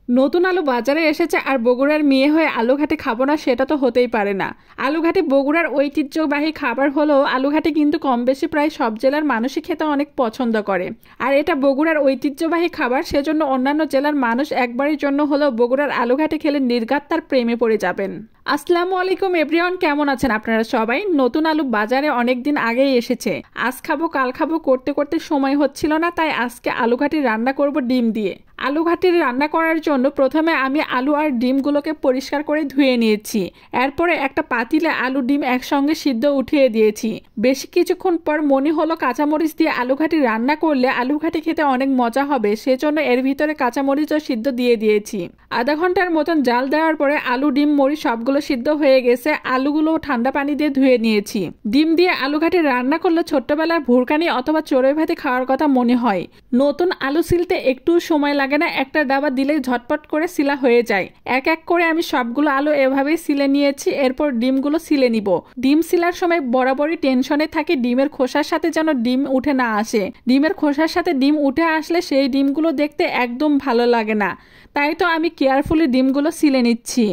নতুন আলু বাজারে এসেছে আর বগুড়ার মেয়ে হয়ে আলুঘাটি খাবো না সেটা তো হতেই পারে না। আলুঘাটি বগুড়ার ঐতিহ্যবাহী খাবার হলেও আলুঘাটি কিন্তু কম বেশি প্রায় সব জেলার মানুষই খেতে অনেক পছন্দ করে। আর এটা বগুড়ার ঐতিহ্যবাহী খাবার, সেজন্য অন্যান্য জেলার মানুষ একবারের জন্য হলেও বগুড়ার আলুঘাটি খেলে নির্ঘাত তার প্রেমে পড়ে যাবেন। আসসালামু আলাইকুম এভরিওয়ান, কেমন আছেন আপনারা সবাই? নতুন আলু বাজারে অনেকদিন আগেই এসেছে। আজ খাবো কাল খাবো করতে করতে সময় হচ্ছিল না, তাই আজকে আলুঘাটি রান্না করব ডিম দিয়ে। আলুঘাটি রান্না করার জন্য প্রথমে আমি আলু আর ডিমগুলোকে পরিষ্কার করে ধুয়ে নিয়েছি। এরপরে একটা পাতিলে আলু ডিম একসঙ্গে সিদ্ধ উঠিয়ে দিয়েছি। বেশ কিছুক্ষণ পর মনে হলো কাঁচামরিচ দিয়ে আলুঘাটি রান্না করলে আলুঘাটি খেতে অনেক মজা হবে, সেজন্য এর ভিতরে কাঁচামরিচও সিদ্ধ দিয়ে দিয়েছি। আধা ঘন্টার মতন জাল দেওয়ার পরে আলু ডিম মরিচ সবগুলো সিদ্ধ হয়ে গেছে। আলুগুলো ঠান্ডা পানি দিয়ে ধুয়ে নিয়েছি। ডিম দিয়ে আলুঘাটি রান্না করলে ছোট্টবেলায় ভুরকানি অথবা চড়ুই ভাতি খাওয়ার কথা মনে হয়। নতুন আলু ছিলতে একটু সময় লাগে না, একটা ডাবা দিলেই ঝটপট করে সিলা হয়ে যায়। এক এক করে আমি সবগুলো আলু এভাবেই সিলে নিয়েছি। এরপর ডিমগুলো সিলে নিব। ডিম সিলার সময় বরাবরই টেনশনে থাকি ডিমের খোসার সাথে যেন ডিম উঠে না আসে। ডিমের খোসার সাথে ডিম উঠে আসলে সেই ডিমগুলো দেখতে একদম ভালো লাগে না, তাই তো আমি কেয়ারফুলি ডিমগুলো সিলে নিচ্ছি।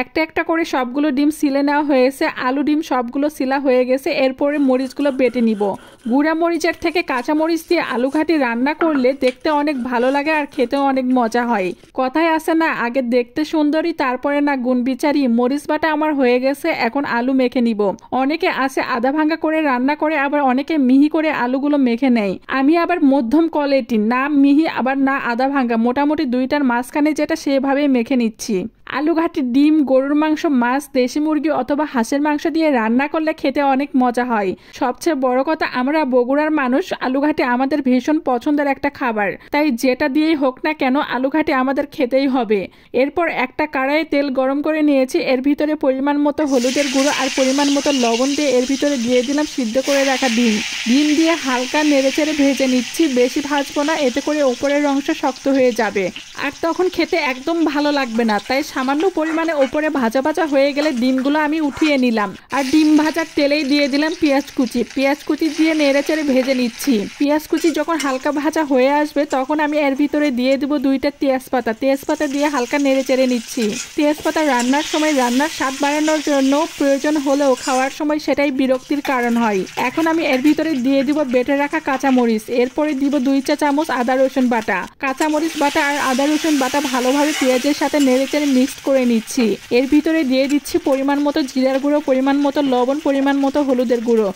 একটা একটা করে সবগুলো ডিম সিলে নেওয়া হয়েছে। আলু ডিম সবগুলো সিলা হয়ে গেছে। এরপরে মরিচগুলো বেটে নিব। গুঁড়া মরিচের থেকে কাঁচা মরিচ দিয়ে আলুঘাটি রান্না করলে দেখতে অনেক ভালো লাগে আর খেতেও অনেক মজা হয়। কথায় আছে না, আগে দেখতে সুন্দরী তারপরে না গুণ বিচারি। মরিচ বাটা আমার হয়ে গেছে, এখন আলু মেখে নিব। অনেকে আছে আধা ভাঙ্গা করে রান্না করে, আবার অনেকে মিহি করে আলুগুলো মেখে নেয়। আমি আবার মধ্যম কোয়ালিটি, না মিহি আবার না আধা ভাঙ্গা, মোটামুটি দুইটার মাঝখানে যেটা সেভাবেই মেখে নিচ্ছি। আলুঘাটি ডিম, গরুর মাংস, মাছ, দেশি মুরগি অথবা হাঁসের মাংস দিয়ে রান্না করলে খেতে অনেক মজা হয়। সবচেয়ে বড় কথা, আমরা বগুড়ার মানুষ, আলুঘাটি আমাদের ভীষণ পছন্দের একটা খাবার, তাই যেটা দিয়েই হোক না কেন আলুঘাটি আমাদের খেতেই হবে। এরপর একটা কড়াইয়ে তেল গরম করে নিয়েছি। এর ভিতরে পরিমাণ মতো হলুদের গুঁড়ো আর পরিমাণ মতো লবণ দিয়ে এর ভিতরে দিয়ে দিলাম সিদ্ধ করে রাখা ডিম। ডিম দিয়ে হালকা নেড়েচেড়ে ভেজে নিচ্ছি, বেশি ভাজবো না, এতে করে উপরের অংশ শক্ত হয়ে যাবে আর তখন খেতে একদম ভালো লাগবে না। তাই সামান্য পরিমাণে ওপরে ভাজা ভাজা হয়ে গেলে ডিমগুলো আমি উঠিয়ে নিলাম আর ডিম ভাজার তেলেই দিয়ে দিলাম পেঁয়াজ কুচি। পেঁয়াজ কুচি দিয়ে নেড়েচেড়ে ভেজে নিচ্ছি। পেঁয়াজ কুচি যখন হালকা ভাজা হয়ে আসবে তখন আমি এর ভিতরে দিয়ে দেবো দুইটা তেজপাতা। তেজপাতা দিয়ে হালকা নেড়েচেড়ে নিচ্ছি। তেজপাতা রান্নার সময় রান্নার স্বাদ বাড়ানোর জন্য প্রয়োজন হলেও খাওয়ার সময় সেটাই বিরক্তির কারণ হয়। এখন আমি এর ভিতরে দিয়ে দিব বেটে রাখা কাঁচামরিচ। এরপরে দিব 2 চা চামচ আদা রসুন বাটা। কাঁচামরিচ বাটা আর আদা রসুন বাটা ভালোভাবে পেঁয়াজের সাথে নেড়েচেড়ে মিক্সড করে নিচ্ছি। এর ভিতরে দিয়ে দিচ্ছি পরিমাণ মতো জিরার গুঁড়ো, পরিমাণ মতো লবণ, পরিমাণ মতো হলুদের গুঁড়ো।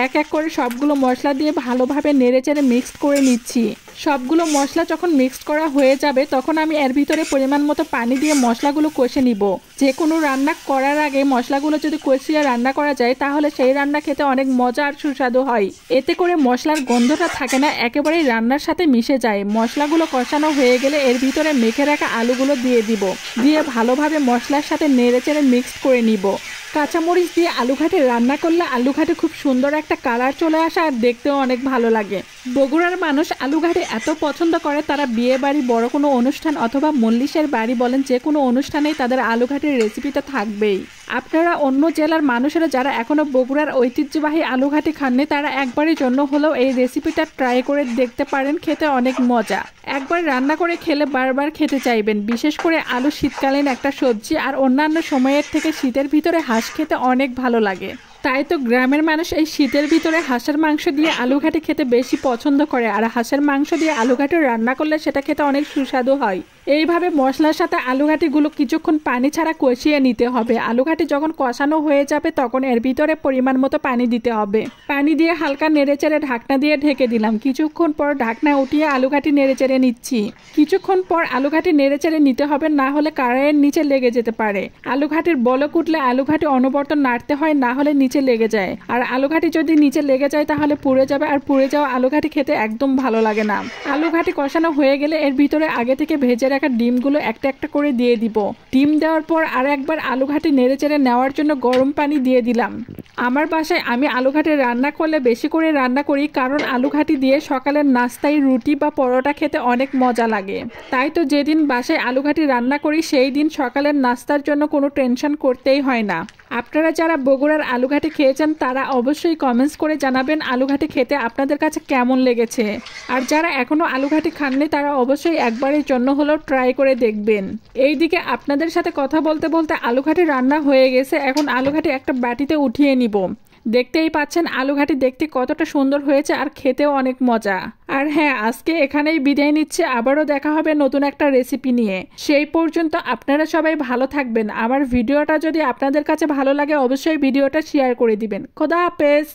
এক এক করে সবগুলো মশলা দিয়ে ভালোভাবে নেড়েচেড়ে মিক্সড করে নিচ্ছি। সবগুলো মশলা যখন মিক্সড করা হয়ে যাবে তখন আমি এর ভিতরে পরিমাণ মতো পানি দিয়ে মশলাগুলো কষে নিব। যে কোনো রান্না করার আগে মশলাগুলো যদি কষিয়ে রান্না করা যায় তাহলে সেই রান্না খেতে অনেক মজা আর সুস্বাদু হয়। এতে করে মশলার গন্ধটা থাকে না, একেবারেই রান্নার সাথে মিশে যায়। মশলাগুলো কষানো হয়ে গেলে এর ভিতরে মেখে রাখা আলুগুলো দিয়ে দিব। দিয়ে ভালোভাবে মশলার সাথে নেড়েচেড়ে মিক্সড করে নিব। কাঁচামরিচ দিয়ে আলুঘাটি রান্না করলে আলুঘাটি খুব সুন্দর একটা কালার চলে আসে আর দেখতেও অনেক ভালো লাগে। বগুড়ার মানুষ আলুঘাটি এত পছন্দ করে, তারা বিয়ে বাড়ি, বড় কোনো অনুষ্ঠান অথবা মল্লিশের বাড়ি বলেন, যে কোনো অনুষ্ঠানেই তাদের আলুঘাটির রেসিপিটা থাকবেই। আপনারা অন্য জেলার মানুষেরা যারা এখনো বগুড়ার ঐতিহ্যবাহী আলুঘাটি খাননি, তারা একবারের জন্য হলেও এই রেসিপিটা ট্রাই করে দেখতে পারেন, খেতে অনেক মজা। একবার রান্না করে খেলে বারবার খেতে চাইবেন। বিশেষ করে আলু শীতকালীন একটা সবজি, আর অন্যান্য সময়ের থেকে শীতের ভিতরে হাঁস খেতে অনেক ভালো লাগে। তাই তো গ্রামের মানুষ এই শীতের ভিতরে হাঁসের মাংস দিয়ে আলুঘাটি খেতে বেশি পছন্দ করে, আর হাঁসের মাংস দিয়ে আলুঘাটি রান্না করলে সেটা খেতে অনেক সুস্বাদু হয়। এইভাবে মশলার সাথে আলুঘাটিগুলো কিছুক্ষণ পানি ছাড়া কষিয়ে নিতে হবে। আলুঘাটি যখন কষানো হয়ে যাবে তখন এর ভিতরে পরিমাণ মতো পানি দিতে হবে। পানি দিয়ে হালকা নেড়েচেড়ে ঢাকনা দিয়ে ঢেকে দিলাম। কিছুক্ষণ পর ঢাকনা উঠিয়ে আলুঘাটি নেড়েচেড়ে নিচ্ছি। কিছুক্ষণ পর আলুঘাটি নেড়েচেড়ে নিতে হবে, না হলে কড়াইয়ের নিচে লেগে যেতে পারে। আলুঘাটির বলক উঠলে আলুঘাটি অনবরত নাড়তে হয়, না হলে নিচে লেগে যায়। আর আলুঘাটি যদি নিচে লেগে যায় তাহলে পুড়ে যাবে, আর পুড়ে যাওয়া আলুঘাটি খেতে একদম ভালো লাগে না। আলুঘাটি কষানো হয়ে গেলে এর ভিতরে আগে থেকে ভেজে রাখা ডিমগুলো একটা একটা করে দিয়ে দিব। ডিম দেওয়ার পর আর একবার আলুঘাটি নেড়েচেড়ে নেওয়ার জন্য গরম পানি দিয়ে দিলাম। আমার বাসায় আমি আলুঘাটি রান্না করলে বেশি করে রান্না করি, কারণ আলুঘাটি দিয়ে সকালের নাস্তায় রুটি বা পরোটা খেতে অনেক মজা লাগে। তাই তো যেদিন বাসায় আলুঘাটি রান্না করি সেই দিন সকালের নাস্তার জন্য কোনো টেনশন করতেই হয় না। আপনারা যারা বগুড়ার আলুঘাটি খেয়েছেন তারা অবশ্যই কমেন্টস করে জানাবেন আলুঘাটি খেতে আপনাদের কাছে কেমন লেগেছে। আর যারা এখনও আলুঘাটি খাননি তারা অবশ্যই একবারের জন্য হলেও ট্রাই করে দেখবেন। এইদিকে আপনাদের সাথে কথা বলতে বলতে আলুঘাটি রান্না হয়ে গেছে। এখন আলুঘাটি একটা বাটিতে উঠিয়ে নিব। দেখতেই পাচ্ছেন আলুঘাটি দেখতে কতটা সুন্দর হয়েছে আর খেতেও অনেক মজা। আর হ্যাঁ, আজকে এখানেই বিদায় নিচ্ছে, আবারও দেখা হবে নতুন একটা রেসিপি নিয়ে। সেই পর্যন্ত আপনারা সবাই ভালো থাকবেন। আমার ভিডিওটা যদি আপনাদের কাছে ভালো লাগে অবশ্যই ভিডিওটা শেয়ার করে দিবেন। খোদা হাফেজ।